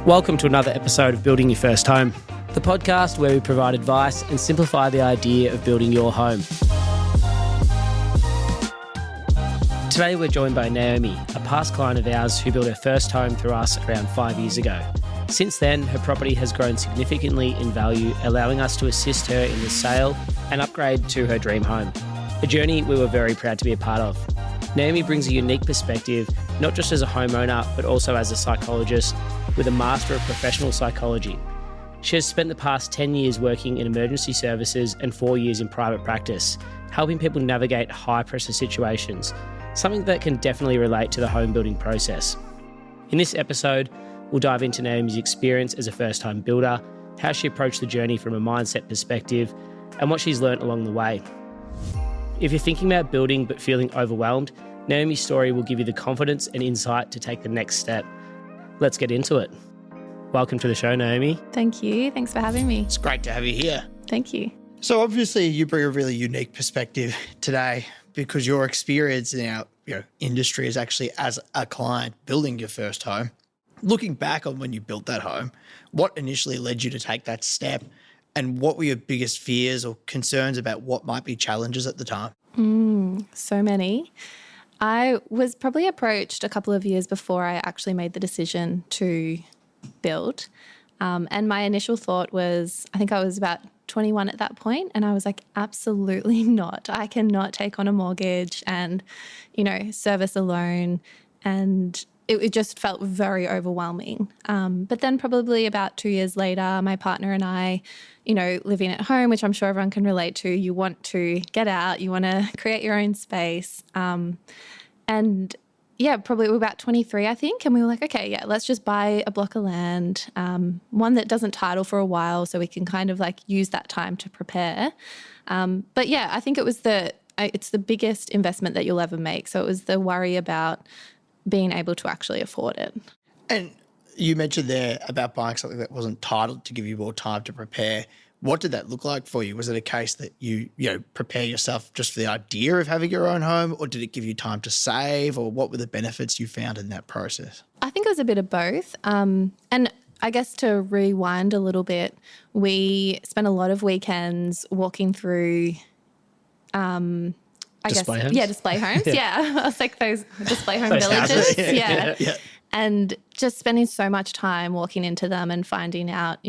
Welcome to another episode of Building Your First Home, the podcast where we provide advice and simplify the idea of building your home. Today we're joined by Naomi, a past client of ours who built her first home through us around 5 years ago. Since then, her property has grown significantly in value, allowing us to assist her in the sale and upgrade to her dream home. A journey we were very proud to be a part of. Naomi brings a unique perspective, not just as a homeowner, but also as a psychologist with a Master of Professional Psychology. She has spent the past 10 years working in emergency services and 4 years in private practice, helping people navigate high-pressure situations, something that can definitely relate to the home building process. In this episode, we'll dive into Naomi's experience as a first-time builder, how she approached the journey from a mindset perspective, and what she's learnt along the way. If you're thinking about building but feeling overwhelmed, Naomi's story will give you the confidence and insight to take the next step. Let's get into it. Welcome to the show, Naomi. Thank you. Thanks for having me. It's great to have you here. Thank you. So obviously you bring a really unique perspective today because your experience in our industry is actually as a client building your first home. Looking back on when you built that home, what initially led you to take that step and what were your biggest fears or concerns about what might be challenges at the time? So many. I was probably approached a couple of years before I actually made the decision to build. And my initial thought was, I think I was about 21 at that point, and I was like, absolutely not. I cannot take on a mortgage and, service a loan. And it just felt very overwhelming. But then probably about 2 years later, my partner and I, living at home, which I'm sure everyone can relate to, you want to get out, you want to create your own space. And yeah, probably we were about 23, I think. And we were like, okay, yeah, let's just buy a block of land, one that doesn't title for a while so we can kind of like use that time to prepare. But yeah, I think it's the biggest investment that you'll ever make. So it was the worry about being able to actually afford it. And you mentioned there about buying something that wasn't titled to give you more time to prepare. What did that look like for you? Was it a case that you prepare yourself just for the idea of having your own home, or did it give you time to save, or what were the benefits you found in that process? I think it was a bit of both. And I guess to rewind a little bit, we spent a lot of weekends walking through Display homes? Yeah, display homes. Yeah. I was like those display home Those villages. houses. Yeah. Yeah. And just spending so much time walking into them and finding out,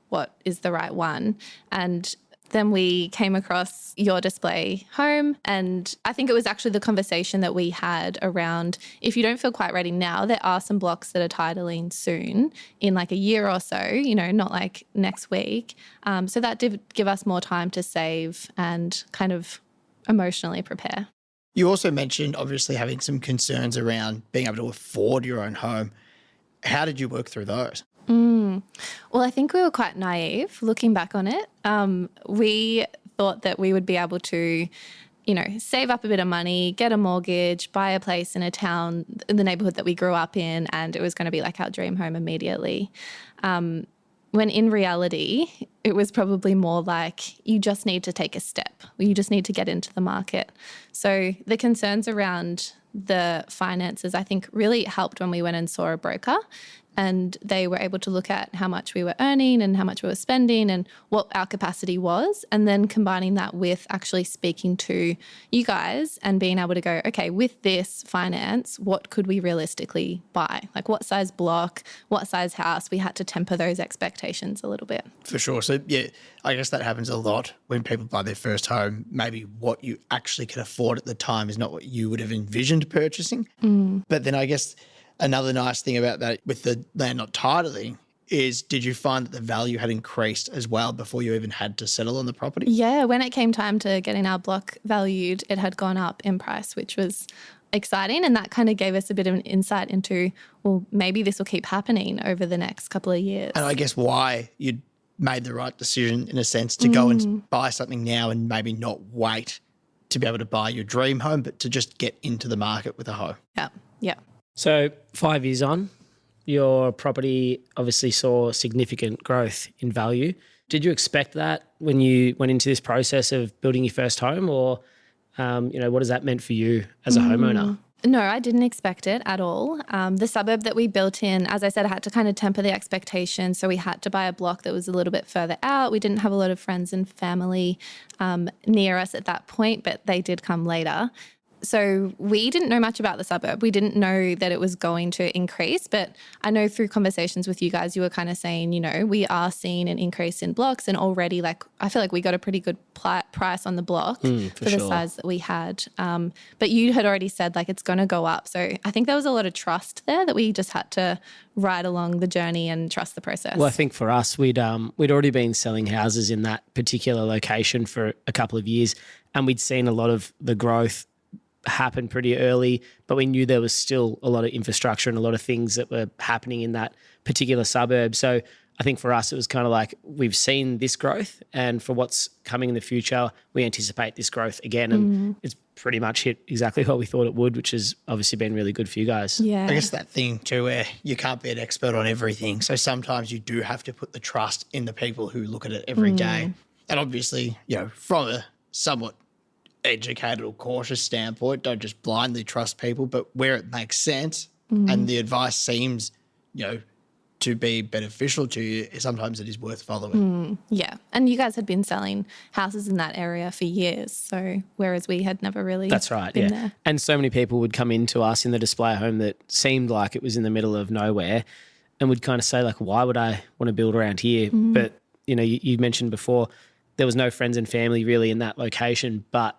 what is the right one. And then we came across your display home, and I think it was actually the conversation that we had around, if you don't feel quite ready now, there are some blocks that are titling soon in like a year or so, not like next week. So that did give us more time to save and kind of emotionally prepare. You also mentioned obviously having some concerns around being able to afford your own home. How did you work through those? Well, I think we were quite naive looking back on it. We thought that we would be able to, save up a bit of money, get a mortgage, buy a place in a town, in the neighborhood that we grew up in, and it was going to be like our dream home immediately. When in reality, it was probably more like you just need to take a step. You just need to get into the market. So the concerns around the finances, I think, really helped when we went and saw a broker, and they were able to look at how much we were earning and how much we were spending and what our capacity was, and then combining that with actually speaking to you guys and being able to go, okay, with this finance, what could we realistically buy? Like what size block, what size house? We had to temper those expectations a little bit. For sure. So yeah, I guess that happens a lot when people buy their first home. Maybe what you actually can afford at the time is not what you would have envisioned purchasing. But then I guess another nice thing about that with the land not titling is, did you find that the value had increased as well before you even had to settle on the property? Yeah, when it came time to getting our block valued, it had gone up in price, which was exciting. And that kind of gave us a bit of an insight into, well, maybe this will keep happening over the next couple of years. And I guess why you'd made the right decision in a sense to go and buy something now and maybe not wait to be able to buy your dream home, but to just get into the market with a home. Yeah. So 5 years on, your property obviously saw significant growth in value. Did you expect that when you went into this process of building your first home, or what has that meant for you as a homeowner? No, I didn't expect it at all. The suburb that we built in, as I said, I had to kind of temper the expectation. So we had to buy a block that was a little bit further out. We didn't have a lot of friends and family near us at that point, but they did come later. So we didn't know much about the suburb. We didn't know that it was going to increase, but I know through conversations with you guys, you were kind of saying, we are seeing an increase in blocks, and already I feel like we got a pretty good price on the block for the size that we had. But you had already said it's going to go up. So I think there was a lot of trust there that we just had to ride along the journey and trust the process. Well, I think for us, we'd already been selling houses in that particular location for a couple of years, and we'd seen a lot of the growth happened pretty early, but we knew there was still a lot of infrastructure and a lot of things that were happening in that particular suburb. So I think for us, it was kind of we've seen this growth, and for what's coming in the future, we anticipate this growth again. And it's pretty much hit exactly what we thought it would, which has obviously been really good for you guys. Yeah. I guess that thing too where you can't be an expert on everything. So sometimes you do have to put the trust in the people who look at it every day. And obviously, from a somewhat educated or cautious standpoint, don't just blindly trust people, but where it makes sense and the advice seems, to be beneficial to you, sometimes it is worth following. Yeah. And you guys had been selling houses in that area for years. So whereas we had never really That's right, been yeah. there. And so many people would come into us in the display home that seemed like it was in the middle of nowhere and would kind of say why would I want to build around here? But, you mentioned before there was no friends and family really in that location, but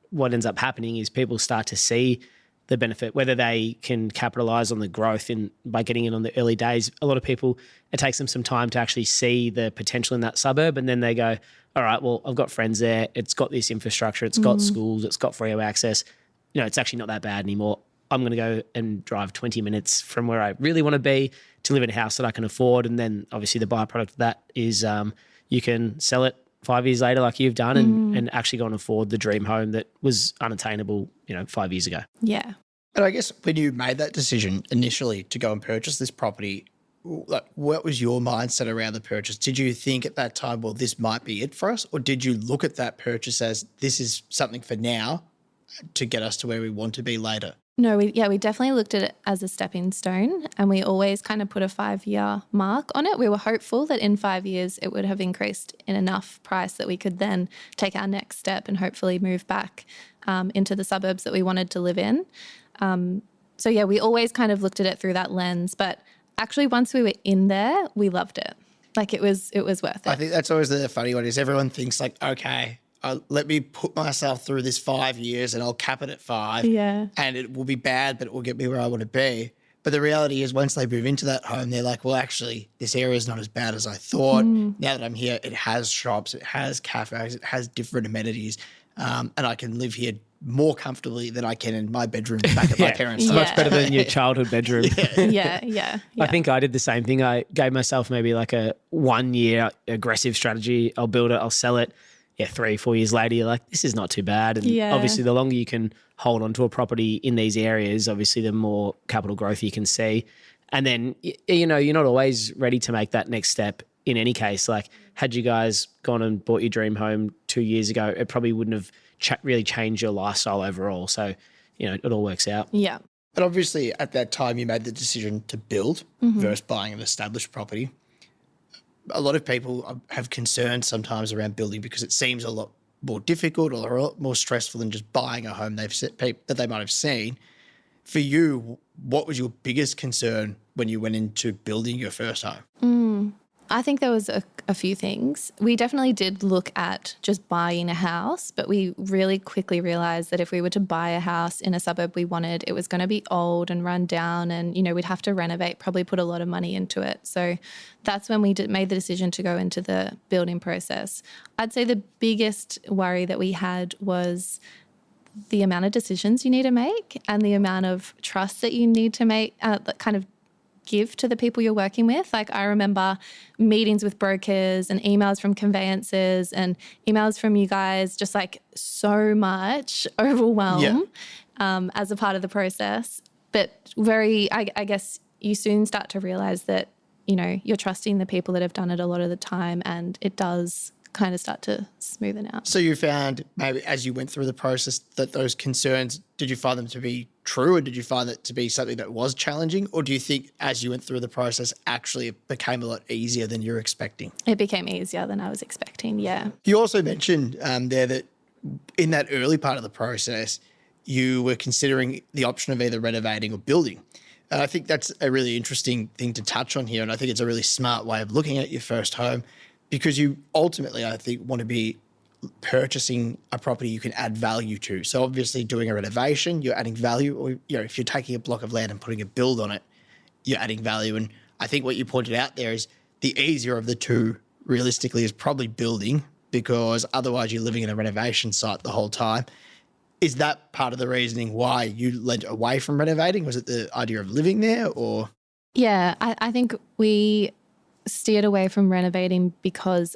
what ends up happening is people start to see the benefit, whether they can capitalize on the growth by getting in on the early days. A lot of people, it takes them some time to actually see the potential in that suburb, and then they go, all right, well, I've got friends there. It's got this infrastructure. It's got schools. It's got freeway access. It's actually not that bad anymore. I'm going to go and drive 20 minutes from where I really want to be to live in a house that I can afford. And then obviously the byproduct of that is you can sell it 5 years later like you've done and actually go and afford the dream home that was unattainable, 5 years ago. Yeah. And I guess when you made that decision initially to go and purchase this property, what was your mindset around the purchase? Did you think at that time, well, this might be it for us? Or did you look at that purchase as this is something for now to get us to where we want to be later? No, we definitely looked at it as a stepping stone, and we always kind of put a 5-year mark on it. We were hopeful that in 5 years it would have increased in enough price that we could then take our next step and hopefully move back into the suburbs that we wanted to live in. We always kind of looked at it through that lens, but actually once we were in there, we loved it. It was worth it. I think that's always the funny one is everyone thinks okay, let me put myself through this 5 years and I'll cap it at 5. Yeah. And it will be bad, but it will get me where I want to be. But the reality is once they move into that home, they're like, well, actually, this area is not as bad as I thought. Now that I'm here, it has shops, it has cafes, it has different amenities, and I can live here more comfortably than I can in my bedroom back at my parents' It's house. much better than your childhood bedroom. Yeah. I think I did the same thing. I gave myself maybe a 1 year aggressive strategy. I'll build it, I'll sell it. 3-4 years later, you're like, this is not too bad. And obviously the longer you can hold onto a property in these areas, obviously the more capital growth you can see. And then, you're not always ready to make that next step in any case. Had you guys gone and bought your dream home 2 years ago, it probably wouldn't have really changed your lifestyle overall. So, it all works out. Yeah. But obviously at that time you made the decision to build versus buying an established property. A lot of people have concerns sometimes around building because it seems a lot more difficult or a lot more stressful than just buying a home that they might have seen. For you, what was your biggest concern when you went into building your first home? I think there was a few things. We definitely did look at just buying a house, but we really quickly realised that if we were to buy a house in a suburb we wanted, it was going to be old and run down and, we'd have to renovate, probably put a lot of money into it. So that's when we made the decision to go into the building process. I'd say the biggest worry that we had was the amount of decisions you need to make and the amount of trust that you need to make, that kind of give to the people you're working with. I remember meetings with brokers and emails from conveyancers and emails from you guys, just so much overwhelm as a part of the process. But I guess you soon start to realize that, you're trusting the people that have done it a lot of the time and it does kind of start to smoothen out. So you found maybe as you went through the process that those concerns, did you find them to be true, or did you find that to be something that was challenging? Or do you think as you went through the process, actually it became a lot easier than you were expecting? It became easier than I was expecting, yeah. You also mentioned there that in that early part of the process, you were considering the option of either renovating or building. And I think that's a really interesting thing to touch on here. And I think it's a really smart way of looking at your first home, because you ultimately, I think, want to be purchasing a property you can add value to. So obviously doing a renovation, you're adding value, or if you're taking a block of land and putting a build on it, you're adding value. And I think what you pointed out there is the easier of the two realistically is probably building, because otherwise you're living in a renovation site the whole time. Is that part of the reasoning why you went away from renovating? Was it the idea of living there, or? Yeah, I think we steered away from renovating because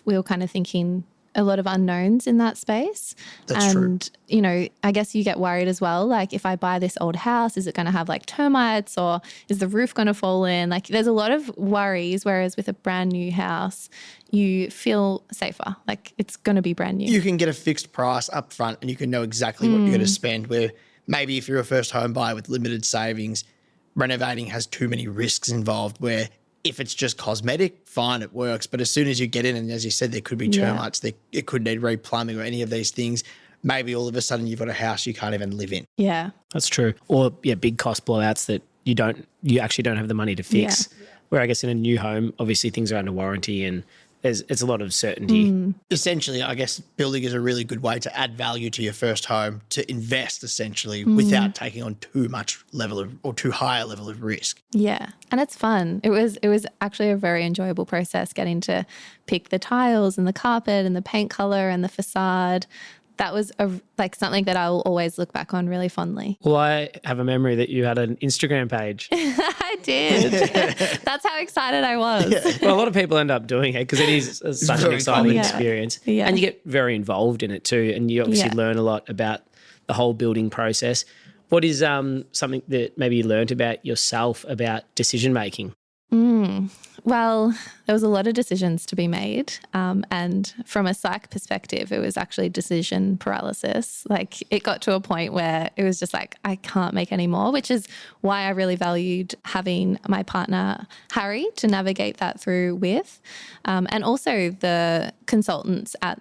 we were kind of thinking a lot of unknowns in that space. That's true. And, I guess you get worried as well. Like, if I buy this old house, is it going to have like termites, or is the roof going to fall in? Like, there's a lot of worries, whereas with a brand new house, you feel safer. Like, it's going to be brand new. You can get a fixed price up front and you can know exactly what you're going to spend, where maybe if you're a first home buyer with limited savings, renovating has too many risks involved, where if it's just cosmetic, fine, it works. But as soon as you get in, and as you said, there could be termites, it could need replumbing or any of these things, maybe all of a sudden you've got a house you can't even live in. Yeah. That's true. Or big cost blowouts that you actually don't have the money to fix. Yeah. Where I guess in a new home, obviously things are under warranty and it's a lot of certainty. Essentially, I guess building is a really good way to add value to your first home, to invest essentially without taking on too much level of, or too high a level of risk. Yeah. And it's fun. It was actually a very enjoyable process, getting to pick the tiles and the carpet and the paint color and the facade. That was something that I will always look back on really fondly. Well, I have a memory that you had an Instagram page. I did. That's how excited I was. Yeah. Well, a lot of people end up doing it because it is such an very exciting common. experience. Yeah. And you get very involved in it too. And you obviously learn a lot about the whole building process. What is something that maybe you learned about yourself about decision making? Well, there was a lot of decisions to be made. And from a psych perspective, it was actually decision paralysis. Like, it got to a point where it was just like, I can't make any more, which is why I really valued having my partner, Harry, to navigate that through with. And also the consultants at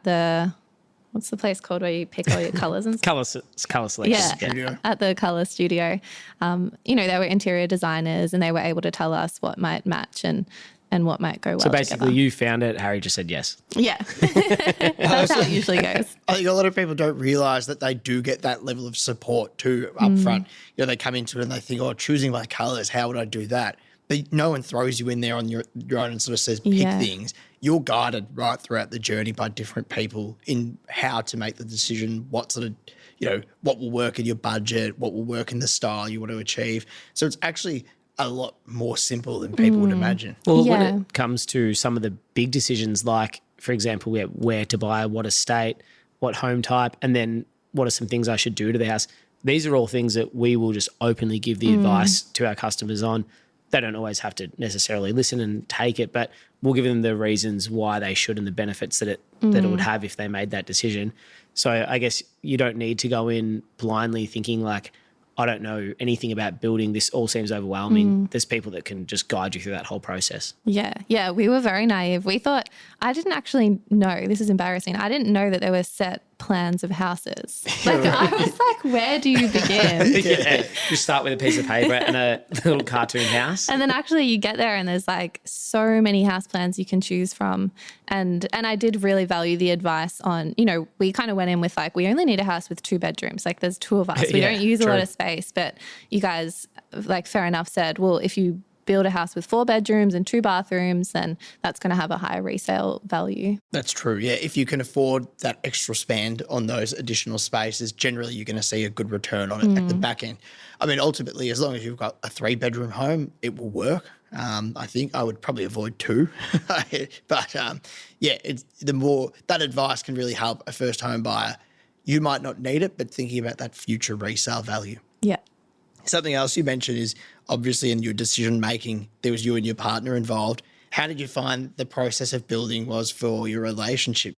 what's the place called where you pick all your colours and stuff? Colour selection. Studio. At the colour studio. They were interior designers and they were able to tell us what might match and what might go well So basically together. you found it, Harry just said yes. Yeah. That's how it usually goes. I think a lot of people don't realise that they do get that level of support too up front. They come into it and they think, choosing my colours, how would I do that? But no one throws you in there on your own and sort of says, pick things. You're guided right throughout the journey by different people in how to make the decision, what sort of, what will work in your budget, what will work in the style you want to achieve. So it's actually a lot more simple than people would imagine. Well, when it comes to some of the big decisions, like, for example, where to buy, what estate, what home type, and then what are some things I should do to the house, these are all things that we will just openly give the advice to our customers on. They don't always have to necessarily listen and take it, but we'll give them the reasons why they should and the benefits that it would have if they made that decision. So I guess you don't need to go in blindly thinking like, I don't know anything about building. This all seems overwhelming. There's people that can just guide you through that whole process. Yeah. We were very naive. We thought, I didn't actually know, this is embarrassing, I didn't know that there were set plans of houses. Like, I was like, where do you begin? You start with a piece of paper and a little cartoon house. And then actually you get there and there's like so many house plans you can choose from. And I did really value the advice on, we kind of went in with like, we only need a house with 2 bedrooms. Like, there's 2 of us. We don't use a lot of space, but you guys, like, fair enough, said, well, if you build a house with 4 bedrooms and 2 bathrooms, then that's going to have a higher resale value. That's true. Yeah. If you can afford that extra spend on those additional spaces, generally you're going to see a good return on it at the back end. I mean, ultimately, as long as you've got a 3-bedroom home, it will work. I think I would probably avoid 2, but it's that advice can really help a first home buyer. You might not need it, but thinking about that future resale value. Yeah. Something else you mentioned is obviously in your decision making, there was you and your partner involved. How did you find the process of building was for your relationship?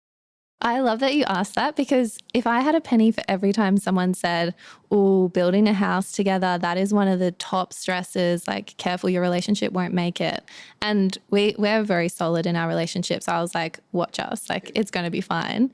I love that you asked that, because if I had a penny for every time someone said, oh, building a house together, that is one of the top stresses, like careful, your relationship won't make it. And we're very solid in our relationship. So I was like, watch us, like it's going to be fine.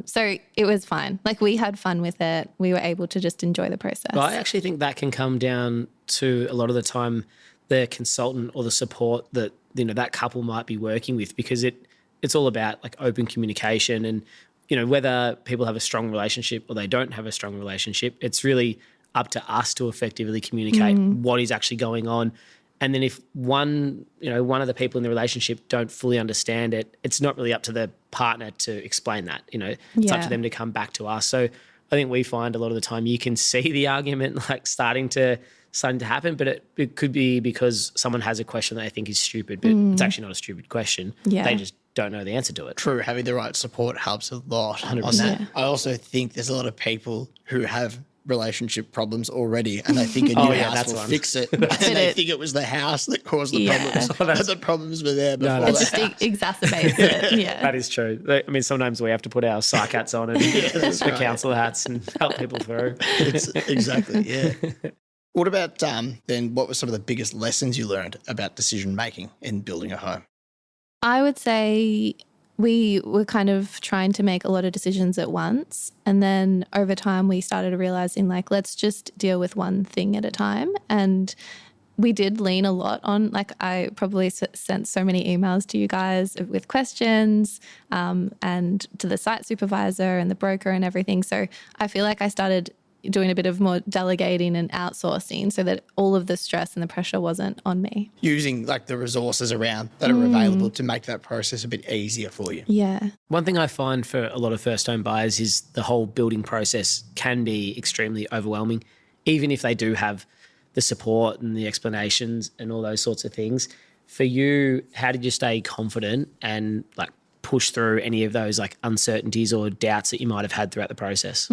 So it was fine. Like we had fun with it. We were able to just enjoy the process. But I actually think that can come down to a lot of the time the consultant or the support that, you know, that couple might be working with, because it's all about like open communication and, you know, whether people have a strong relationship or they don't have a strong relationship, it's really up to us to effectively communicate what is actually going on. And then if one of the people in the relationship don't fully understand it, it's not really up to the partner to explain that, you know, it's up to them to come back to us. So I think we find a lot of the time you can see the argument like starting to happen, but it could be because someone has a question that they think is stupid, but it's actually not a stupid question. Yeah. They just don't know the answer to it. True, having the right support helps a lot 100%. on that. Yeah. I also think there's a lot of people who have relationship problems already and they think a new house will fix it. And they think it was the house that caused the problems. But the problems were there before It just exacerbates it. Yeah. That is true. I mean, sometimes we have to put our psych hats on and the counsellor hats and help people through. Exactly, yeah. What about then what were some of the biggest lessons you learned about decision making in building a home? I would say we were kind of trying to make a lot of decisions at once. And then over time, we started realizing like, let's just deal with one thing at a time. And we did lean a lot on, like I probably sent so many emails to you guys with questions and to the site supervisor and the broker and everything. So I feel like I started doing a bit of more delegating and outsourcing so that all of the stress and the pressure wasn't on me. Using like the resources around that are available to make that process a bit easier for you. Yeah. One thing I find for a lot of first home buyers is the whole building process can be extremely overwhelming, even if they do have the support and the explanations and all those sorts of things. For you, how did you stay confident and like push through any of those like uncertainties or doubts that you might have had throughout the process?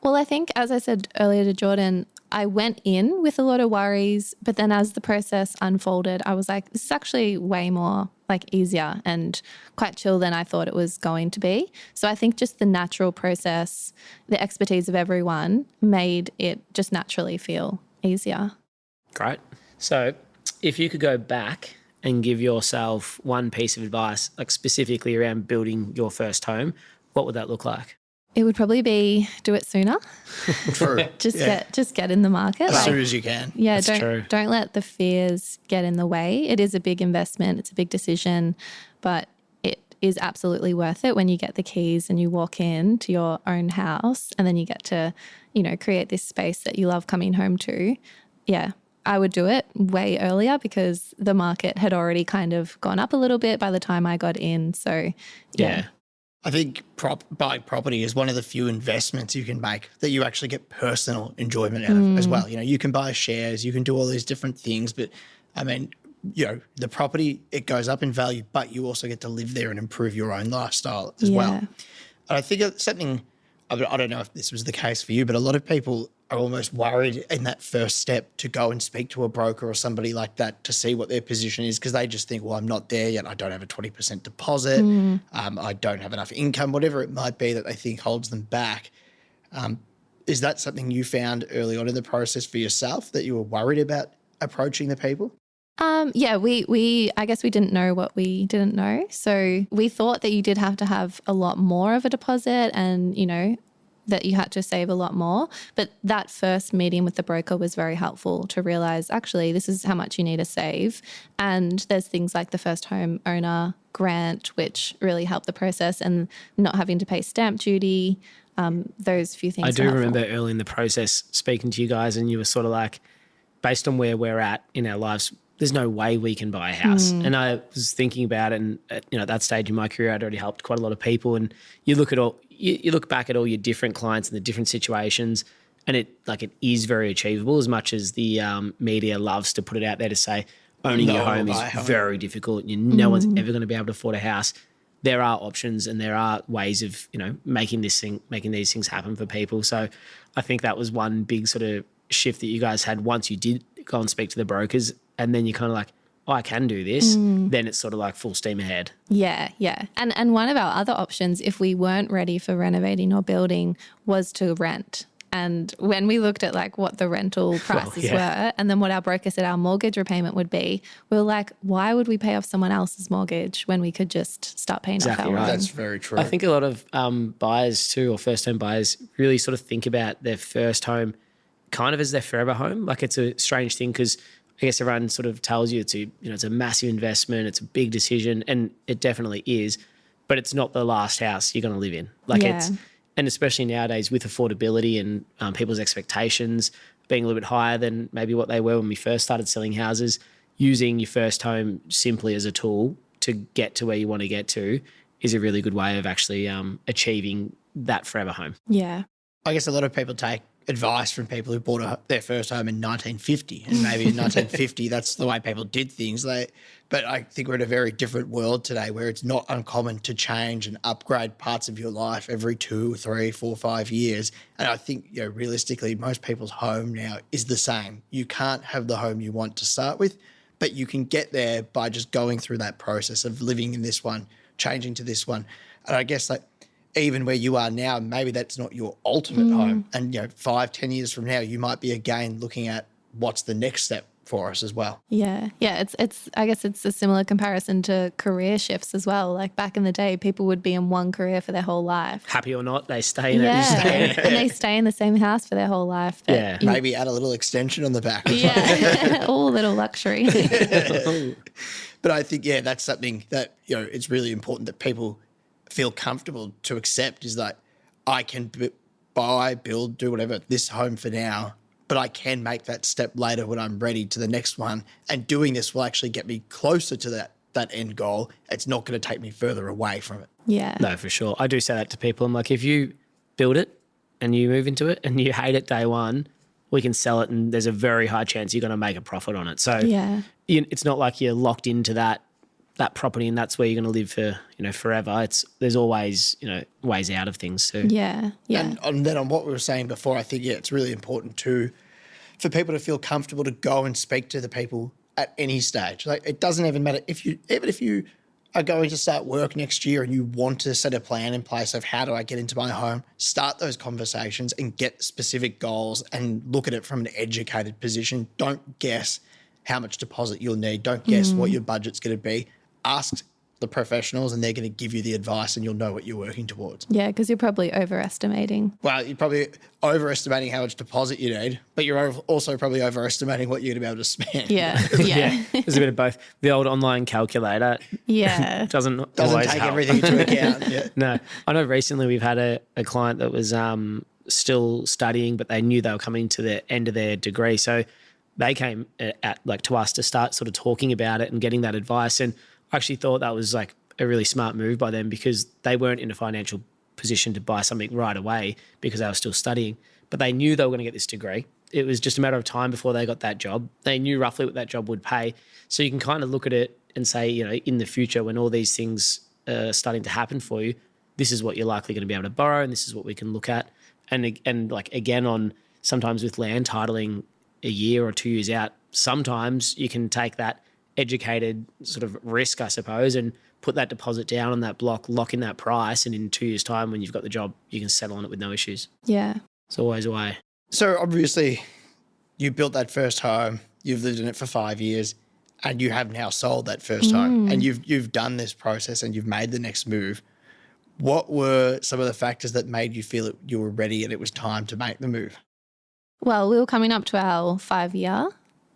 Well, I think, as I said earlier to Jordan, I went in with a lot of worries, but then as the process unfolded, I was like, this is actually way more like easier and quite chill than I thought it was going to be. So I think just the natural process, the expertise of everyone made it just naturally feel easier. Great. So if you could go back and give yourself one piece of advice, like specifically around building your first home, what would that look like? It would probably be do it sooner. True. Just get in the market. As soon as you can. Yeah, That's don't let the fears get in the way. It is a big investment. It's a big decision, but it is absolutely worth it when you get the keys and you walk in to your own house and then you get to, you know, create this space that you love coming home to. Yeah, I would do it way earlier because the market had already kind of gone up a little bit by the time I got in. So, yeah. I think buying property is one of the few investments you can make that you actually get personal enjoyment out of as well. You know, you can buy shares, you can do all these different things, but I mean, you know, the property, it goes up in value, but you also get to live there and improve your own lifestyle as well. And I think it's something, I don't know if this was the case for you, but a lot of people are almost worried in that first step to go and speak to a broker or somebody like that to see what their position is because they just think, well, I'm not there yet. I don't have a 20% deposit. I don't have enough income, whatever it might be that they think holds them back. Is that something you found early on in the process for yourself that you were worried about approaching the people? Yeah, I guess we didn't know what we didn't know. So we thought that you did have to have a lot more of a deposit and, you know, that you had to save a lot more. But that first meeting with the broker was very helpful to realize, actually, this is how much you need to save. And there's things like the first home owner grant, which really helped the process and not having to pay stamp duty, those few things. I do remember early in the process speaking to you guys and you were sort of like, based on where we're at in our lives, there's no way we can buy a house. And I was thinking about it and, you know, at that stage in my career, I'd already helped quite a lot of people. And you look back at all your different clients and the different situations and it is very achievable as much as the media loves to put it out there to say owning your home is very difficult. No one's ever going to be able to afford a house. There are options and there are ways of, you know, making these things happen for people. So I think that was one big sort of shift that you guys had once you did go and speak to the brokers. And then you're kind of like, I can do this, then it's sort of like full steam ahead. Yeah, yeah. And one of our other options, if we weren't ready for renovating or building, was to rent. And when we looked at like what the rental prices were and then what our broker said our mortgage repayment would be, we were like, why would we pay off someone else's mortgage when we could just start paying off our own? That's very true. I think a lot of buyers too, or first-home buyers, really sort of think about their first home kind of as their forever home. Like it's a strange thing because I guess everyone sort of tells you it's a massive investment, it's a big decision, and it definitely is, but it's not the last house you're going to live in. Like and especially nowadays with affordability and people's expectations being a little bit higher than maybe what they were when we first started selling houses, using your first home simply as a tool to get to where you want to get to is a really good way of actually achieving that forever home. Yeah. I guess a lot of people take advice from people who bought their first home in 1950, and maybe in 1950 that's the way people did things. But I think we're in a very different world today where it's not uncommon to change and upgrade parts of your life every 2, 3, 4, 5 years. And I think realistically most people's home now is the same. You can't have the home you want to start with, but you can get there by just going through that process of living in this one, changing to this one. And I guess even where you are now, maybe that's not your ultimate home. And 5, 10 years from now, you might be again looking at what's the next step for us as well. Yeah. Yeah. It's I guess it's a similar comparison to career shifts as well. Like back in the day, people would be in one career for their whole life. Happy or not, they stay in it. And they stay in the same house for their whole life. But Maybe add a little extension on the back. Yeah. All little luxury. But I think, that's something that, it's really important that people feel comfortable to accept, is that I can buy, build, do whatever, this home for now, but I can make that step later when I'm ready to the next one. And doing this will actually get me closer to that end goal. It's not going to take me further away from it. Yeah. No, for sure. I do say that to people. I'm like, if you build it and you move into it and you hate it day one, we can sell it and there's a very high chance you're going to make a profit on it. So it's not like you're locked into that property and that's where you're going to live for, forever. There's always, ways out of things too. Yeah. Yeah. And then on what we were saying before, I think, it's really important too for people to feel comfortable to go and speak to the people at any stage. Like it doesn't even matter even if you are going to start work next year and you want to set a plan in place of how do I get into my home, start those conversations and get specific goals and look at it from an educated position. Don't guess how much deposit you'll need. Don't guess what your budget's going to be. Ask the professionals and they're going to give you the advice and you'll know what you're working towards. Yeah, because you're probably overestimating. Well, you're probably overestimating how much deposit you need, but you're also probably overestimating what you're going to be able to spend. Yeah. There's a bit of both. The old online calculator doesn't always take help. everything into account. Yeah. No. I know recently we've had a client that was still studying, but they knew they were coming to the end of their degree. So they came to us to start sort of talking about it and getting that advice. And I actually thought that was like a really smart move by them because they weren't in a financial position to buy something right away because they were still studying, but they knew they were going to get this degree. It was just a matter of time before they got that job. They knew roughly what that job would pay. So you can kind of look at it and say, in the future when all these things are starting to happen for you, this is what you're likely going to be able to borrow and this is what we can look at. And like again on sometimes with land titling a year or 2 years out, sometimes you can take that educated sort of risk, I suppose, and put that deposit down on that block, lock in that price, and in 2 years' time when you've got the job, you can settle on it with no issues. Yeah. It's always a way. So obviously you built that first home, you've lived in it for 5 years, and you have now sold that first home and you've done this process and you've made the next move. What were some of the factors that made you feel that you were ready and it was time to make the move? Well, we were coming up to our 5-year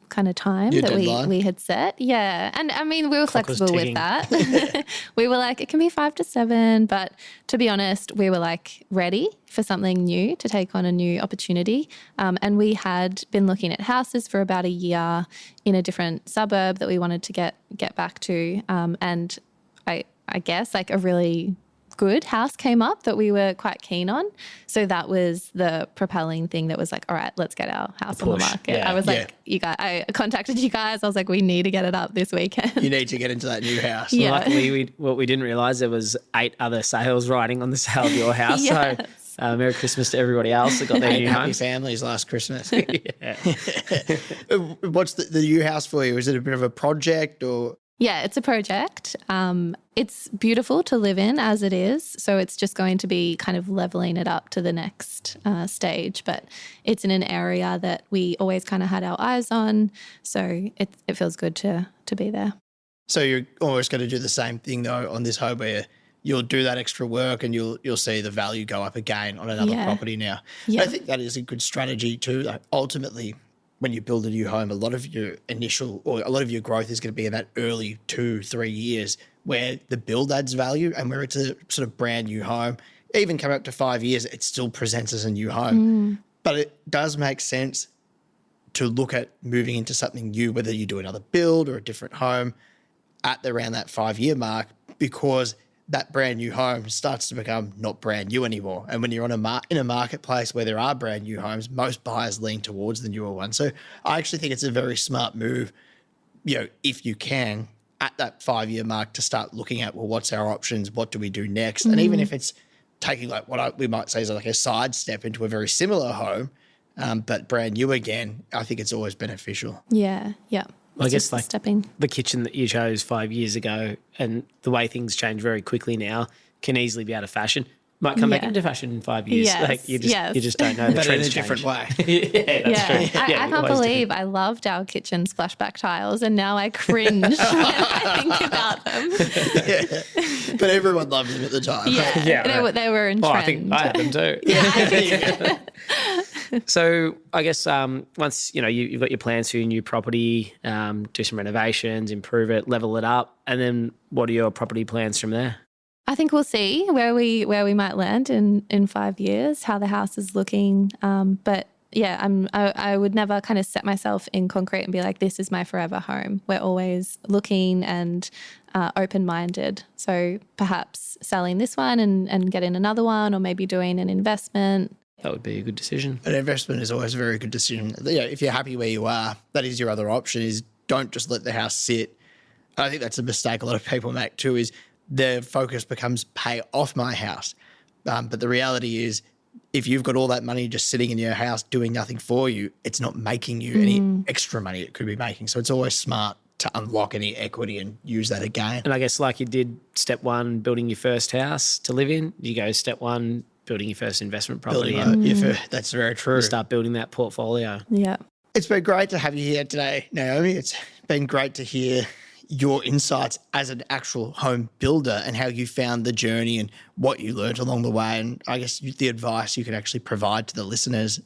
kind of time that we had set. Yeah. And I mean, we were flexible with that. We were like, it can be 5 to 7. But to be honest, we were like ready for something new, to take on a new opportunity. And we had been looking at houses for about a year in a different suburb that we wanted to get back to. And I guess like a really good house came up that we were quite keen on. So that was the propelling thing that was like, all right, let's get our house on the market. Yeah. I was like, I contacted you guys. I was like, we need to get it up this weekend. You need to get into that new house. Yeah. Luckily, what we didn't realise, there was 8 other sales riding on the sale of your house. Yes. So Merry Christmas to everybody else that got their new Happy homes. families last Christmas. Yeah. What's the new house for you? Is it a bit of a project or? Yeah, it's a project. It's beautiful to live in as it is. So it's just going to be kind of leveling it up to the next stage. But it's in an area that we always kind of had our eyes on. So it feels good to be there. So you're almost going to do the same thing though on this home where you'll do that extra work and you'll see the value go up again on another property now. Yeah. I think that is a good strategy too. Like ultimately, when you build a new home, a lot of your growth is going to be in that early 2-3 years where the build adds value, and where it's a sort of brand new home, even coming up to 5 years, it still presents as a new home. But it does make sense to look at moving into something new, whether you do another build or a different home at around that 5-year mark, because that brand new home starts to become not brand new anymore. And when you're in a marketplace where there are brand new homes, most buyers lean towards the newer one. So I actually think it's a very smart move, if you can, at that 5-year mark, to start looking at, well, what's our options? What do we do next? And even if it's taking like we might say is like a side step into a very similar home, but brand new again, I think it's always beneficial. Yeah. Well, I guess like stepping. the kitchen that you chose 5 years ago and the way things change very quickly now can easily be out of fashion. Might come back into fashion in 5 years. Yes, Like you just don't know. The But in a trends different change. way. Yeah, that's true. I Yeah, can't always believe I loved our kitchen splashback tiles, and now I cringe when I think about them. Yeah. But everyone loved them at the time. Yeah, They were in Oh, trend. I think I had them too. So I guess once you've got your plans for your new property, do some renovations, improve it, level it up, and then what are your property plans from there? I think we'll see where we might land in 5 years, how the house is looking. But yeah, I would never kind of set myself in concrete and be like, this is my forever home. We're always looking and open-minded. So perhaps selling this one and getting another one, or maybe doing an investment. That would be a good decision. An investment is always a very good decision. Yeah, if you're happy where you are, that is your other option, is don't just let the house sit. I think that's a mistake a lot of people make too, is their focus becomes pay off my house. But the reality is, if you've got all that money just sitting in your house doing nothing for you, it's not making you any extra money it could be making. So it's always smart to unlock any equity and use that again. And I guess like you did step one, building your first house to live in, you go step one, building your first investment property, That's very true. start building that portfolio. Yeah. It's been great to have you here today, Naomi. It's been great to hear your insights as an actual home builder and how you found the journey and what you learned along the way. And I guess the advice you can actually provide to the listeners,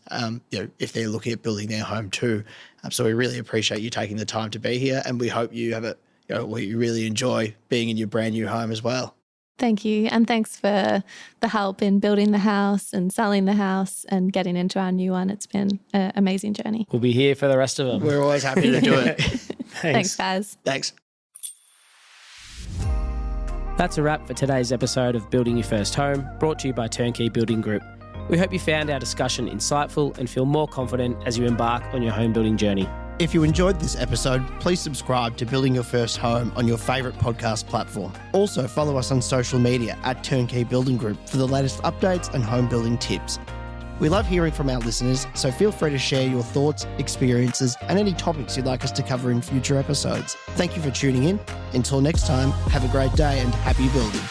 if they're looking at building their home too. So we really appreciate you taking the time to be here, and we hope you have you really enjoy being in your brand new home as well. Thank you. And thanks for the help in building the house and selling the house and getting into our new one. It's been an amazing journey. We'll be here for the rest of them. We're always happy to do it. Thanks, guys. Thanks. That's a wrap for today's episode of Building Your First Home, brought to you by Turnkey Building Group. We hope you found our discussion insightful and feel more confident as you embark on your home building journey. If you enjoyed this episode, please subscribe to Building Your First Home on your favourite podcast platform. Also, follow us on social media at Turnkey Building Group for the latest updates and home building tips. We love hearing from our listeners, so feel free to share your thoughts, experiences, and any topics you'd like us to cover in future episodes. Thank you for tuning in. Until next time, have a great day and happy building.